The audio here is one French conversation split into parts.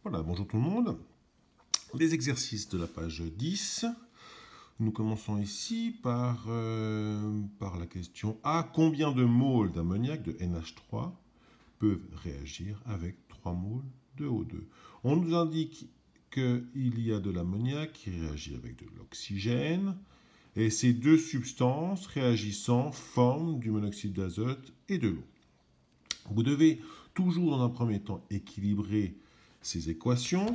Voilà, bonjour tout le monde. Les exercices de la page 10. Nous commençons ici par la question A. Combien de moles d'ammoniac de NH3 peuvent réagir avec 3 moles de O2? On nous indique qu'il y a de l'ammoniac qui réagit avec de l'oxygène et ces deux substances réagissant forment du monoxyde d'azote et de l'eau. Vous devez toujours dans un premier temps équilibrer ces équations.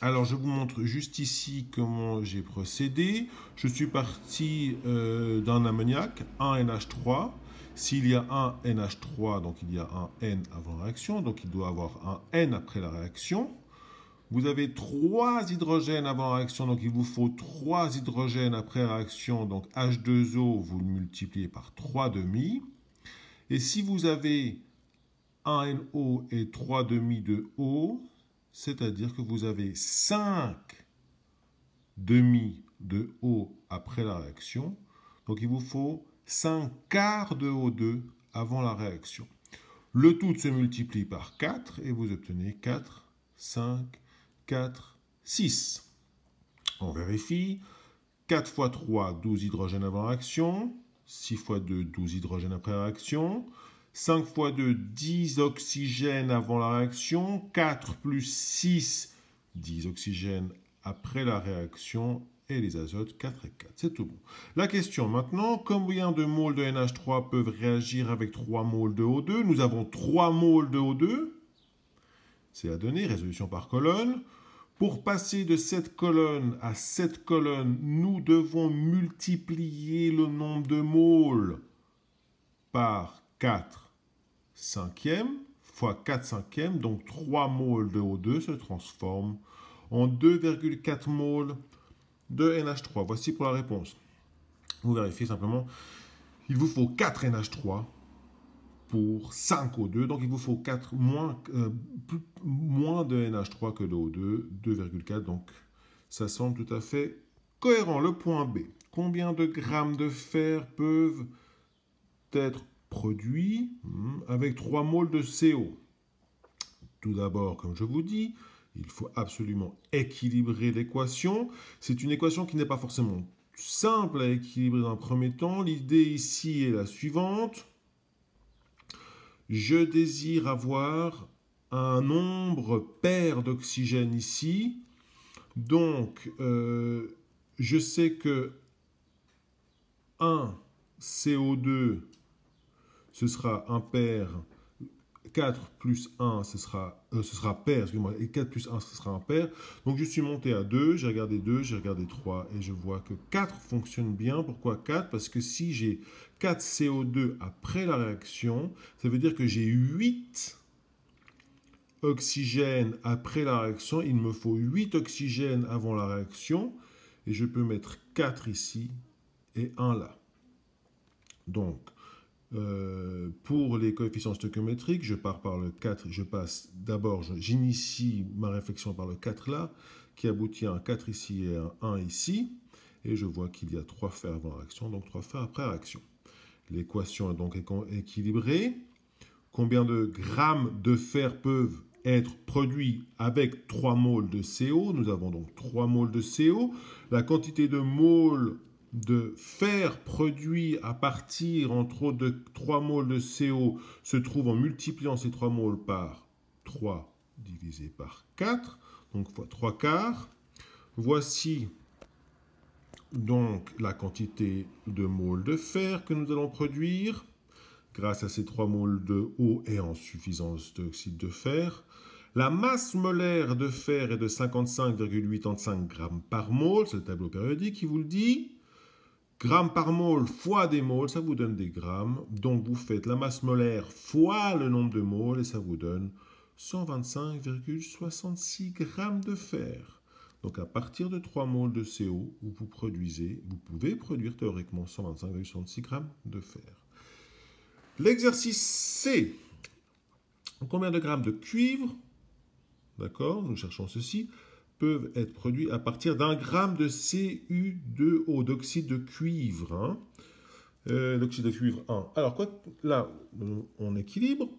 Alors je vous montre juste ici comment j'ai procédé. Je suis parti d'un ammoniac, un NH3. S'il y a un NH3, donc il y a un N avant la réaction, donc il doit avoir un N après la réaction. Vous avez 3 hydrogènes avant la réaction, donc il vous faut 3 hydrogènes après la réaction, donc H2O, vous le multipliez par 3 demi. Et si vous avez un NO et 3 demi de O, c'est-à-dire que vous avez 5 demi de O après la réaction. Donc il vous faut 5 quarts de O2 avant la réaction. Le tout se multiplie par 4 et vous obtenez 4, 5, 4, 6. On vérifie. 4 fois 3, 12 hydrogènes avant la réaction. 6 fois 2, 12 hydrogènes après la réaction. 5 fois 2, 10 oxygènes avant la réaction. 4 plus 6, 10 oxygènes après la réaction. Et les azotes, 4 et 4. C'est tout bon. La question maintenant, combien de moles de NH3 peuvent réagir avec 3 moles de O2? Nous avons 3 moles de O2. C'est à donner, résolution par colonne. Pour passer de cette colonne à cette colonne, nous devons multiplier le nombre de moles par 4 cinquièmes fois 4 cinquièmes, donc 3 moles de O2 se transforment en 2,4 moles de NH3. Voici pour la réponse. Vous vérifiez simplement, il vous faut 4 NH3 pour 5 O2, donc il vous faut 4 moins de NH3 que de O2, 2,4, donc ça semble tout à fait cohérent. Le point B, combien de grammes de fer peuvent être produits avec 3 moles de CO? Tout d'abord, comme je vous dis, il faut absolument équilibrer l'équation. C'est une équation qui n'est pas forcément simple à équilibrer dans un premier temps. L'idée ici est la suivante. Je désire avoir un nombre pair d'oxygène ici. Donc, je sais que 1 CO2, ce sera un pair. 4 plus 1, ce sera pair, excusez-moi, et 4 plus 1, ce sera un pair. Donc je suis monté à 2, j'ai regardé 2, j'ai regardé 3, et je vois que 4 fonctionne bien. Pourquoi 4? Parce que si j'ai 4 CO2 après la réaction, ça veut dire que j'ai 8 oxygènes après la réaction. Il me faut 8 oxygènes avant la réaction, et je peux mettre 4 ici et 1 là. Donc, pour les coefficients stoichiométriques, je pars par le 4, j'initie ma réflexion par le 4 là, qui aboutit à un 4 ici et un 1 ici, et je vois qu'il y a 3 fers avant la réaction, donc 3 fers après la réaction. L'équation est donc équilibrée. Combien de grammes de fer peuvent être produits avec 3 moles de CO? Nous avons donc 3 moles de CO. La quantité de moles de fer produit à partir, entre autres, de 3 moles de CO se trouve en multipliant ces 3 moles par 3 divisé par 4, donc fois 3 quarts. Voici donc la quantité de moles de fer que nous allons produire grâce à ces 3 moles de eau et en suffisance d'oxyde de fer. La masse molaire de fer est de 55,85 grammes par mole, c'est le tableau périodique qui vous le dit. Grammes par mole fois des moles, ça vous donne des grammes. Donc vous faites la masse molaire fois le nombre de moles et ça vous donne 125,66 grammes de fer. Donc à partir de 3 moles de CO, vous pouvez produire théoriquement 125,66 grammes de fer. L'exercice C. Combien de grammes de cuivre, d'accord, nous cherchons ceci, peuvent être produits à partir d'un gramme de Cu2O, d'oxyde de cuivre. L'oxyde de cuivre 1. Alors, là, on équilibre.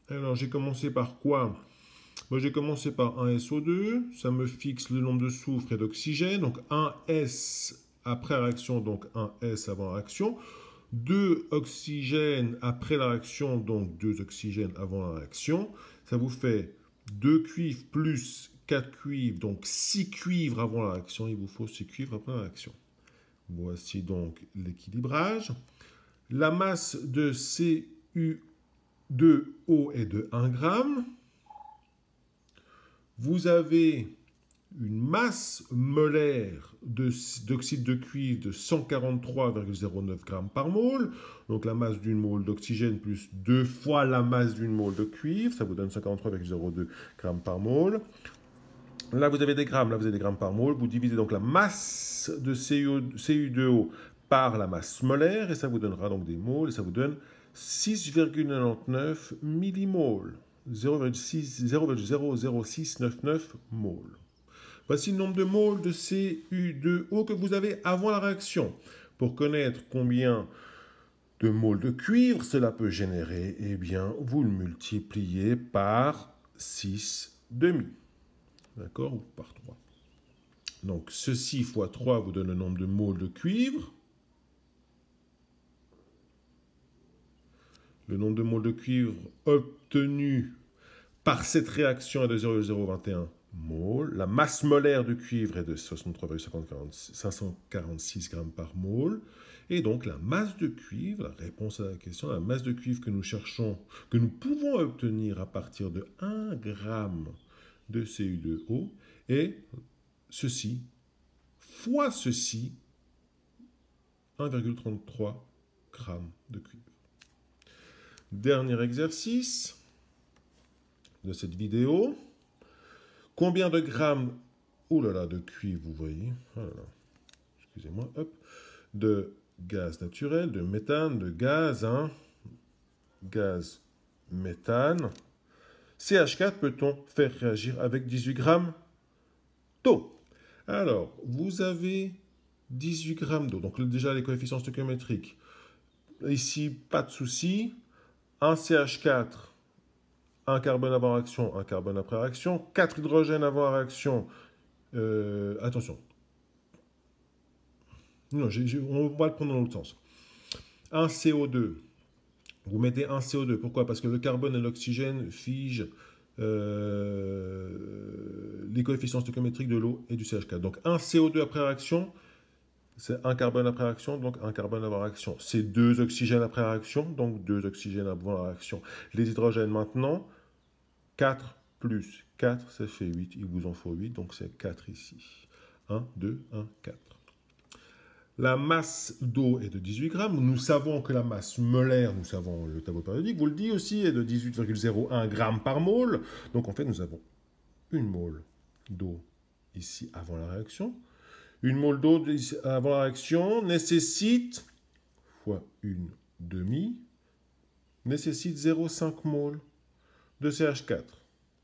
Alors, j'ai commencé par quoi? Moi, j'ai commencé par 1 SO2. Ça me fixe le nombre de soufre et d'oxygène. Donc 1 S après réaction, donc 1 S avant la réaction. 2 oxygènes après la réaction, donc 2 oxygènes avant la réaction. Ça vous fait 2 cuivres plus 4 cuivres, donc 6 cuivres avant la réaction. Il vous faut 6 cuivres après la réaction. Voici donc l'équilibrage. La masse de Cu2O est de 1 g. Vous avez une masse molaire d'oxyde de cuivre de 143,09 g par mol. Donc la masse d'une mole d'oxygène plus 2 fois la masse d'une mole de cuivre, ça vous donne 143,02 g par mol. Là, vous avez des grammes, là, vous avez des grammes par mol. Vous divisez donc la masse de Cu2O par la masse molaire, et ça vous donnera donc des moles, et ça vous donne 6,99 millimoles, 0,00699 moles. Voici le nombre de moles de Cu2O que vous avez avant la réaction. Pour connaître combien de moles de cuivre cela peut générer, eh bien, vous le multipliez par 6,5. D'accord? Ou par 3. Donc, ceci fois 3 vous donne le nombre de moles de cuivre. Le nombre de moles de cuivre obtenu par cette réaction est de 0,021 moles. La masse molaire de cuivre est de 63,546 g par mole. Et donc, la masse de cuivre, la réponse à la question, la masse de cuivre que nous cherchons, que nous pouvons obtenir à partir de 1 g de Cu2O, est ceci fois ceci, 1,33 g de cuivre. Dernier exercice de cette vidéo. Combien de grammes de cuivre, vous voyez, excusez-moi, de gaz naturel, de méthane, de gaz, gaz méthane, CH4 peut-on faire réagir avec 18 grammes d'eau? Alors, vous avez 18 grammes d'eau, donc déjà les coefficients stoichiométriques. Ici, pas de souci. Un CH4, un carbone avant réaction, un carbone après réaction, 4 hydrogènes avant la réaction. Attention. Non, on va le prendre dans l'autre sens. Un CO2. Vous mettez un CO2. Pourquoi? Parce que le carbone et l'oxygène figent les coefficients stoichiométriques de l'eau et du CH4. Donc un CO2 après réaction, c'est un carbone après réaction, donc un carbone avant réaction. C'est 2 oxygènes après réaction, donc 2 oxygènes avant la réaction. Les hydrogènes maintenant, 4 plus 4, ça fait 8. Il vous en faut 8, donc c'est 4 ici. 1, 2, 1, 4. La masse d'eau est de 18 grammes. Nous savons que la masse molaire, nous savons le tableau périodique, vous le dit aussi, est de 18,01 g par mol. Donc en fait, nous avons une mole d'eau ici avant la réaction. Une mole d'eau avant la réaction nécessite, fois une demi, nécessite 0,5 mol de CH4.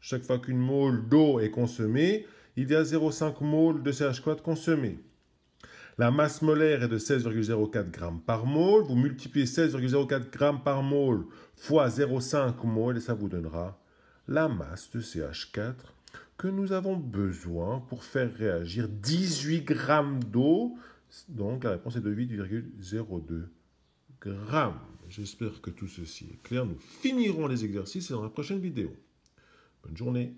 Chaque fois qu'une mole d'eau est consommée, il y a 0,5 mol de CH4 consommé. La masse molaire est de 16,04 g par mol. Vous multipliez 16,04 g par mol fois 0,5 mol et ça vous donnera la masse de CH4 que nous avons besoin pour faire réagir 18 g d'eau. Donc la réponse est de 8,02 g. J'espère que tout ceci est clair. Nous finirons les exercices dans la prochaine vidéo. Bonne journée.